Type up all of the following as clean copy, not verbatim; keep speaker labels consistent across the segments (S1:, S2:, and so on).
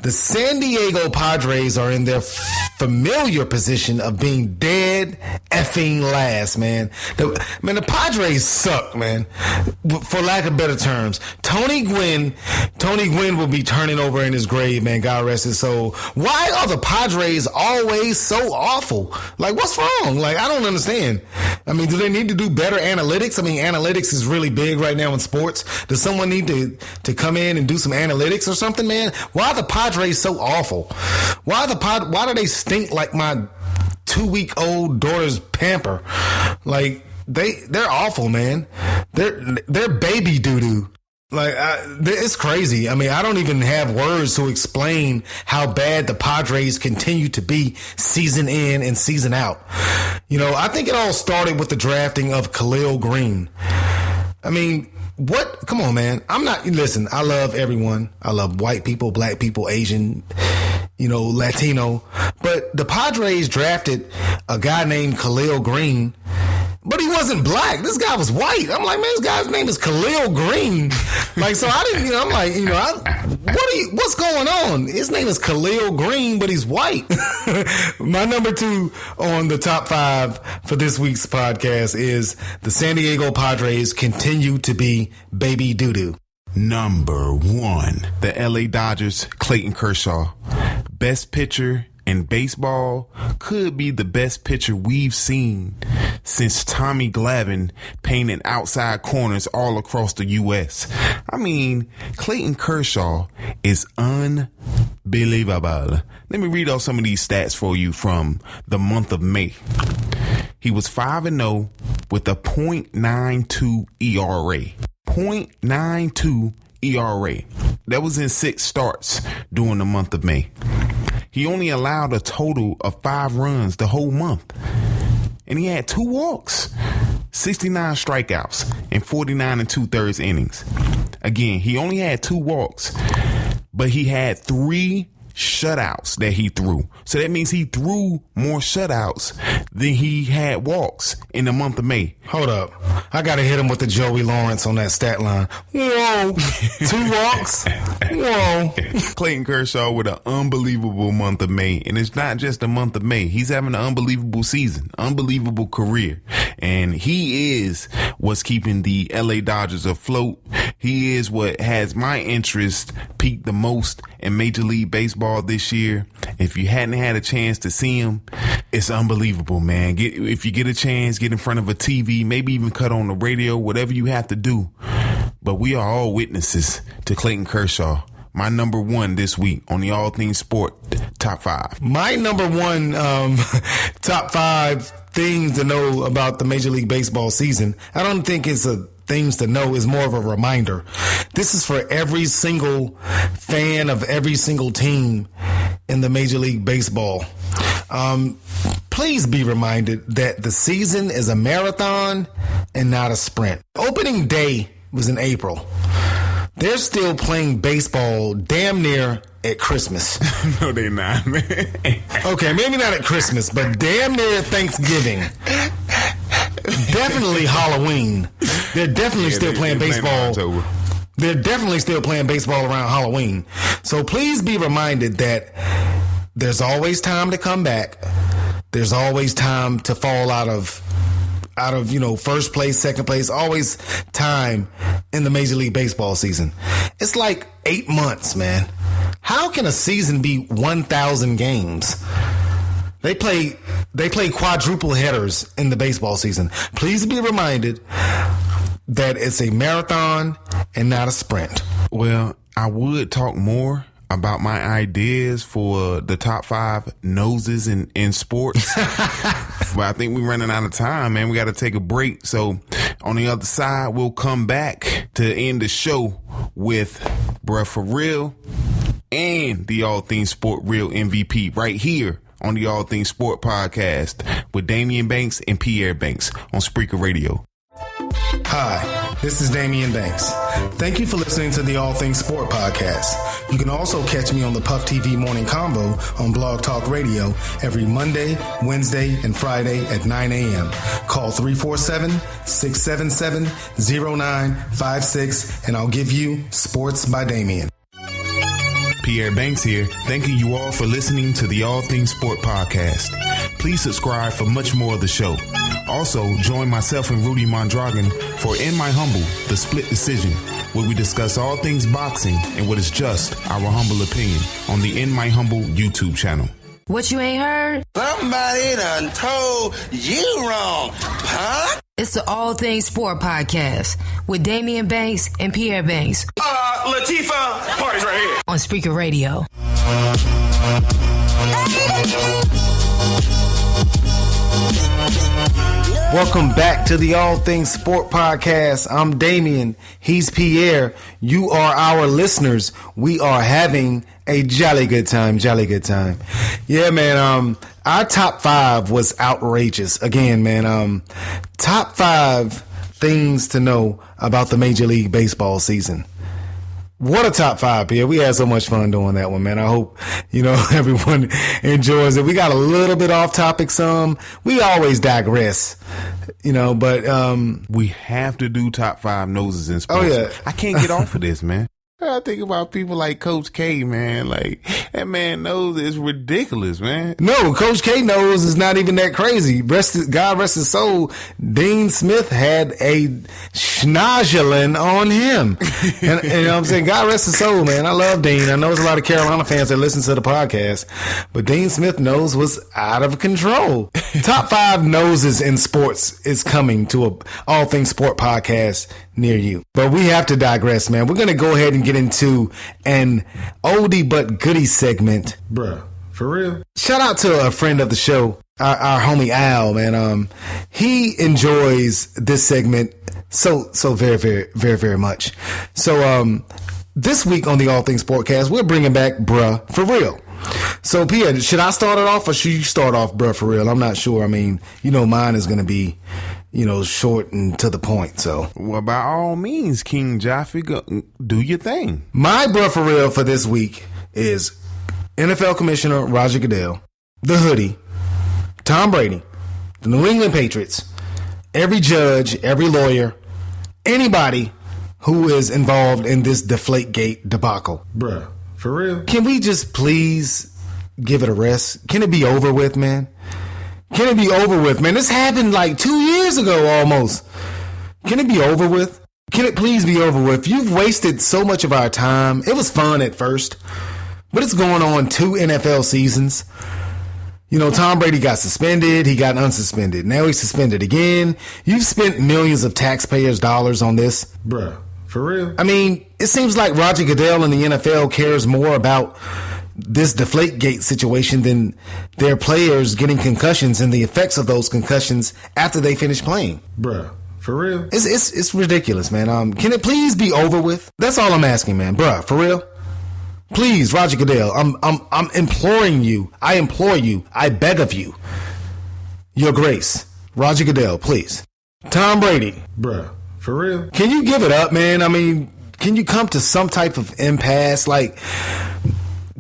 S1: The San Diego Padres are in their familiar position of being dead effing last, man. The Padres suck, man. For lack of better terms. Tony Gwynn will be turning over in his grave, man. God rest his soul. Why are the Padres always so awful? Like, what's wrong? Like, I don't understand. I mean, do they need to do better analytics? I mean, analytics is really big right now in sports. Does someone need to come in and do some analytics or something, man? Why are the Padres so awful? Why do they stink like my 2-week-old daughter's pamper? Like, they're awful, man. They're baby doo-doo. Like, it's crazy. I mean, I don't even have words to explain how bad the Padres continue to be season in and season out. You know, I think it all started with the drafting of Khalil Green. I mean, what? Come on, man. Listen, I love everyone. I love white people, black people, Asian, Latino. But the Padres drafted a guy named Khalil Green, but he wasn't black. This guy was white. I'm like, man, this guy's name is Khalil Green. Like, so I didn't, I'm like, what's going on? His name is Khalil Green, but he's white. My number 2 on the top 5 for this week's podcast is the San Diego Padres continue to be baby doo-doo.
S2: Number 1, the LA Dodgers, Clayton Kershaw. Best pitcher in baseball, could be the best pitcher we've seen since Tommy Glavine painted outside corners all across the U.S. I mean, Clayton Kershaw is unbelievable. Let me read off some of these stats for you from the month of May. He was 5-0 with a .92 ERA. .92 ERA. That was in 6 starts during the month of May. He only allowed a total of 5 runs the whole month. And he had 2 walks, 69 strikeouts, and 49 2/3 innings. Again, he only had 2 walks, but he had 3 shutouts that he threw. So that means he threw more shutouts than he had walks in the month of May.
S1: Hold up. I got to hit him with the Joey Lawrence on that stat line. Whoa. 2 walks? Whoa.
S2: Clayton Kershaw with an unbelievable month of May. And it's not just a month of May. He's having an unbelievable season, unbelievable career. And he is what's keeping the LA Dodgers afloat. He is what has my interest peaked the most in Major League Baseball this year. If you hadn't had a chance to see him, it's unbelievable, man. If you get a chance, get in front of a TV, maybe even cut on the radio, whatever you have to do. But we are all witnesses to Clayton Kershaw. My number 1 this week on the All Things Sport Top 5.
S1: My number 1 top 5 things to know about the Major League Baseball season. I don't think it's a things to know, is more of a reminder. This is for every single fan of every single team in the Major League Baseball. Please be reminded that the season is a marathon and not a sprint. Opening day was in April. They're still playing baseball damn near at Christmas.
S2: No, they're not, man.
S1: Okay, maybe not at Christmas, but damn near at Thanksgiving. Definitely Halloween. They're definitely still playing baseball. They're definitely still playing baseball around Halloween. So please be reminded that there's always time to come back. There's always time to fall out of first place, second place, always time in the Major League Baseball season. It's like 8 months, man. How can a season be 1,000 games? They play quadruple headers in the baseball season. Please be reminded that it's a marathon and not a sprint.
S2: Well, I would talk more about my ideas for the top 5 noses in sports. But I think we're running out of time, man. We got to take a break. So on the other side, we'll come back to end the show with Bruh For Real and the All Things Sport Real MVP right here on the All Things Sport podcast with Daimeon Banks and Pierre Banks on Spreaker Radio.
S1: Hi, this is Daimeon Banks. Thank you for listening to the All Things Sport podcast. You can also catch me on the Puff TV Morning Combo on Blog Talk Radio every Monday, Wednesday, and Friday at 9 a.m. Call 347-677-0956 and I'll give you Sports by Daimeon.
S2: Pierre Banks here, thanking you all for listening to the All Things Sport podcast. Please subscribe for much more of the show. Also, join myself and Rudy Mondragon for In My Humble, The Split Decision, where we discuss all things boxing and what is just our humble opinion on the In My Humble YouTube channel.
S3: What you ain't heard?
S4: Somebody done told you wrong, huh?
S3: It's the All Things Sport podcast with Daimeon Banks and Pierre Banks.
S4: Latifah, party's right here.
S3: On Spreaker Radio.
S1: Welcome back to the All Things Sport podcast. I'm Daimeon. He's Pierre. You are our listeners. We are having a jolly good time. Yeah, man. Our top 5 was outrageous. Again, man. Top 5 things to know about the Major League Baseball season. What a top 5, Pierre. We had so much fun doing that one, man. I hope, everyone enjoys it. We got a little bit off topic some. We always digress, but
S2: we have to do top 5 noses in sports.
S1: Oh, yeah.
S2: I can't get off of this, man. I think about people like Coach K, man. Like, that man nose is ridiculous, man.
S1: No, Coach K nose is not even that crazy. God rest his soul. Dean Smith had a schnozzling on him. And you know what I'm saying? God rest his soul, man. I love Dean. I know there's a lot of Carolina fans that listen to the podcast, but Dean Smith nose was out of control. Top 5 noses in sports is coming to a All Things Sport podcast near you. But we have to digress, man. We're going to go ahead and get into an oldie but goodie segment.
S5: Bruh, for real?
S1: Shout out to a friend of the show, our homie Al, man. He enjoys this segment so very, very, very, very much. So this week on the All Things Sportcast, we're bringing back Bruh for Real. So, Pierre, should I start it off or should you start off, Bruh for Real? I'm not sure. I mean, mine is going to be short and to the point. So,
S2: well, by all means, King Jaffe, do your thing.
S1: My Bruh for Real for this week is NFL Commissioner Roger Goodell, the Hoodie, Tom Brady, the New England Patriots, every judge, every lawyer, anybody who is involved in this Deflategate debacle.
S5: Bruh, for real?
S1: Can we just please give it a rest? Can it be over with, man? Can it be over with, man? This happened like 2 years ago almost. Can it be over with? Can it please be over with? You've wasted so much of our time. It was fun at first, but it's going on 2 NFL seasons. Tom Brady got suspended. He got unsuspended. Now he's suspended again. You've spent millions of taxpayers' dollars on this.
S5: Bruh, for real?
S1: I mean, it seems like Roger Goodell and the NFL cares more about this Deflategate situation than their players getting concussions and the effects of those concussions after they finish playing.
S5: Bruh, for real?
S1: It's ridiculous, man. Can it please be over with? That's all I'm asking, man. Bruh, for real? Please, Roger Goodell, I'm imploring you. I implore you. I beg of you. Your Grace. Roger Goodell, please. Tom Brady.
S5: Bruh, for real?
S1: Can you give it up, man? I mean, can you come to some type of impasse? Like,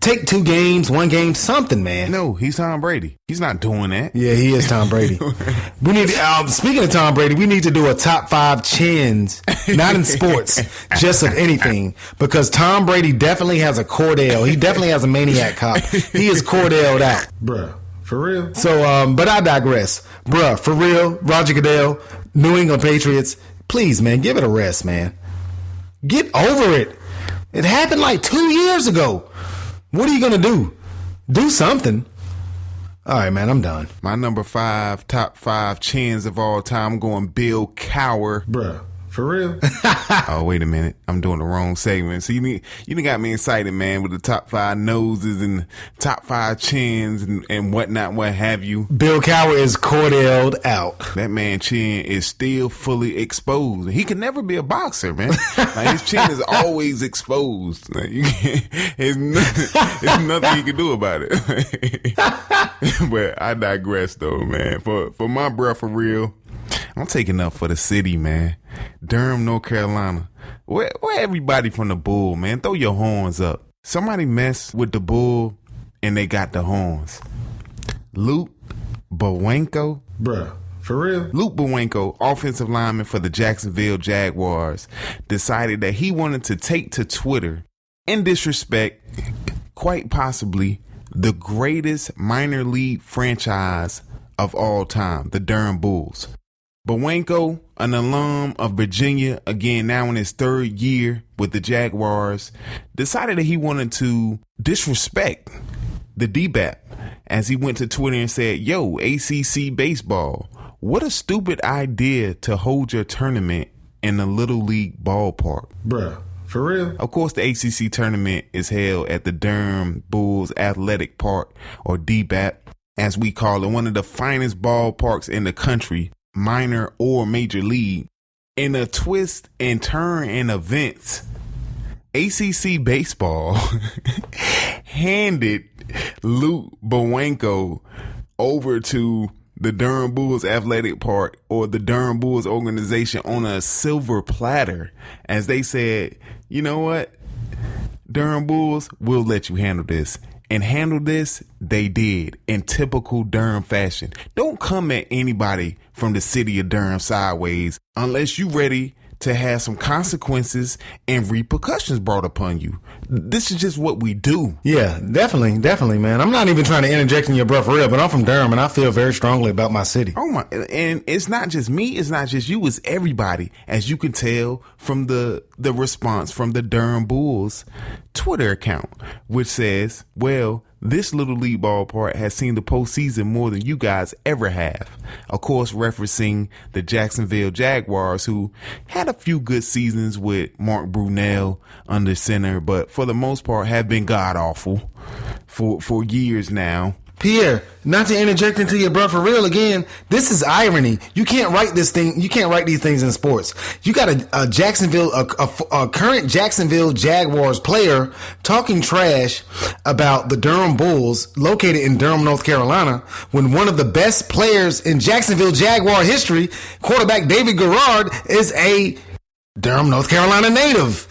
S1: take 2 games, 1 game, something, man.
S2: No, he's Tom Brady. He's not doing that.
S1: Yeah, he is Tom Brady. We need. Speaking of Tom Brady, we need to do a top 5 chins, not in sports, just of anything, because Tom Brady definitely has a Cordell. He definitely has a maniac cop. He is Cordelled out.
S5: Bruh, for real?
S1: So, but I digress. Bruh, for real, Roger Goodell, New England Patriots, please, man, give it a rest, man. Get over it. It happened like 2 years ago. What are you going to do? Do something. All right, man, I'm done.
S2: My number 5, top 5 chins of all time, I'm going Bill Cowher.
S5: Bruh, for real?
S2: Oh, wait a minute. I'm doing the wrong segment. So you done got me excited, man, with the top 5 noses and top 5 chins and whatnot, what have you.
S1: Bill Cowher is Cordelled out.
S2: That man's chin is still fully exposed. He can never be a boxer, man. Like, his chin is always exposed. Like, there's nothing you can do about it. But I digress, though, man. For my bruh for real, I'm taking up for the city, man. Durham, North Carolina. Where everybody from the Bull, man? Throw your horns up. Somebody mess with the Bull and they got the horns. Luke Bowanko.
S5: Bruh, for real?
S2: Luke Bowanko, offensive lineman for the Jacksonville Jaguars, decided that he wanted to take to Twitter and disrespect quite possibly the greatest minor league franchise of all time, the Durham Bulls. Bowanko, an alum of Virginia, again now in his third year with the Jaguars, decided that he wanted to disrespect the DBAP as he went to Twitter and said, "Yo, ACC baseball, what a stupid idea to hold your tournament in a Little League ballpark."
S5: Bruh, for real?
S2: Of course, the ACC tournament is held at the Durham Bulls Athletic Park, or DBAP, as we call it, one of the finest ballparks in the country, minor or major league. In a twist and turn in events, ACC baseball handed Luke Bowanko over to the Durham Bulls Athletic Park, or the Durham Bulls organization, on a silver platter, as they said, "You know what, Durham Bulls, we'll let you handle this." And handle this, they did, in typical Durham fashion. Don't come at anybody from the city of Durham sideways unless you're ready to have some consequences and repercussions brought upon you. This is just what we do.
S1: Yeah, definitely, man. I'm not even trying to interject in your breath for real, but I'm from Durham and I feel very strongly about my city.
S2: Oh my! And it's not just me, it's not just you, it's everybody, as you can tell from the response from the Durham Bulls Twitter account, which says, "Well, this Little League ballpark has seen the postseason more than you guys ever have." Of course, referencing the Jacksonville Jaguars, who had a few good seasons with Mark Brunell under center, but for the most part have been god awful for years now.
S1: Pierre, not to interject into your breath for real again, this is irony. You can't write this thing. You can't write these things in sports. You got a current Jacksonville Jaguars player talking trash about the Durham Bulls, located in Durham, North Carolina, when one of the best players in Jacksonville Jaguar history, quarterback David Garrard, is a Durham, North Carolina native.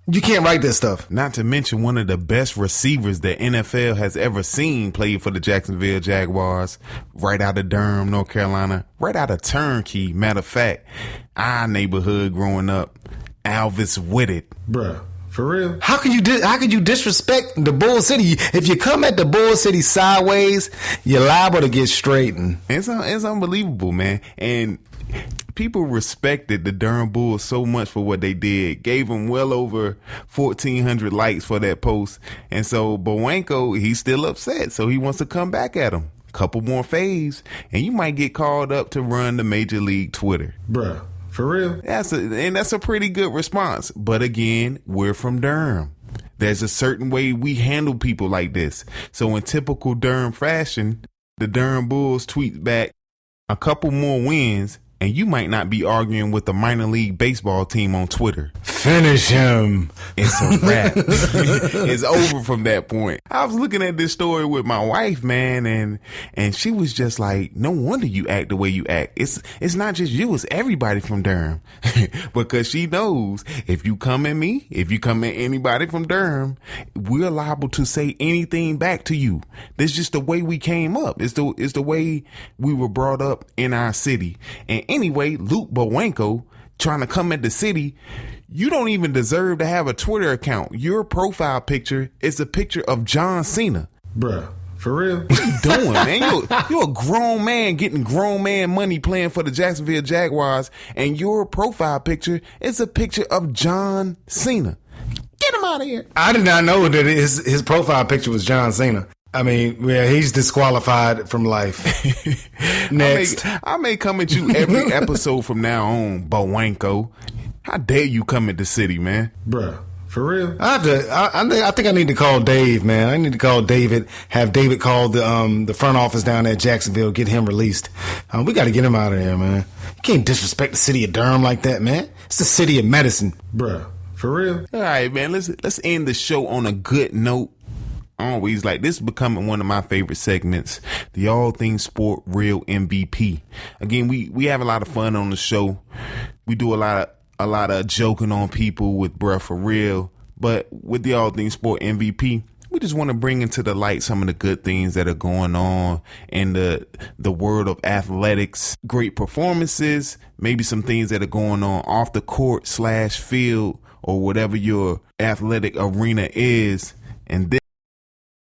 S1: You can't write this stuff.
S2: Not to mention one of the best receivers the NFL has ever seen played for the Jacksonville Jaguars, right out of Durham, North Carolina, right out of Turnkey. Matter of fact, our neighborhood growing up, Alvis Whitted.
S5: Bruh, for real?
S1: How could you disrespect the Bull City? If you come at the Bull City sideways, you're liable to get straightened.
S2: It's unbelievable, man. And people respected the Durham Bulls so much for what they did, gave them well over 1,400 likes for that post. And so Bowanko, he's still upset, so he wants to come back at him. Couple more faves, and you might get called up to run the Major League Twitter.
S5: Bruh, for real?
S2: That's a pretty good response. But again, we're from Durham. There's a certain way we handle people like this. So in typical Durham fashion, the Durham Bulls tweet back a couple more wins, and you might not be arguing with the minor league baseball team on Twitter.
S1: Finish him.
S2: It's a wrap. It's over from that point. I was looking at this story with my wife, man, and she was just like, "No wonder you act the way you act. It's not just you, it's everybody from Durham." Because she knows if you come at me, if you come at anybody from Durham, we're liable to say anything back to you. This is just the way we came up. It's the way we were brought up in our city. And anyway, Luke Bowanko trying to come at the city, you don't even deserve to have a Twitter account. Your profile picture is a picture of John Cena.
S5: Bruh, for real?
S2: What you doing, man? You're a grown man getting grown man money playing for the Jacksonville Jaguars, and your profile picture is a picture of John Cena. Get him out of here.
S1: I did not know that his profile picture was John Cena. I mean, yeah, he's disqualified from life. Next.
S2: I may come at you every episode from now on, Bowanko. How dare you come at the city, man?
S5: Bruh, for real?
S1: I think I need to call Dave, man. I need to call David, have David call the front office down there at Jacksonville, get him released. We got to get him out of there, man. You can't disrespect the city of Durham like that, man. It's the city of medicine.
S5: Bruh, for real?
S2: All right, man, let's end the show on a good note. Always, like, this is becoming one of my favorite segments, the All Things Sport Real MVP. Again, we have a lot of fun on the show. We do a lot of joking on people with bruh for real, but with the All Things Sport MVP, we just want to bring into the light some of the good things that are going on in the world of athletics, great performances, maybe some things that are going on off the court / field or whatever your athletic arena is. And this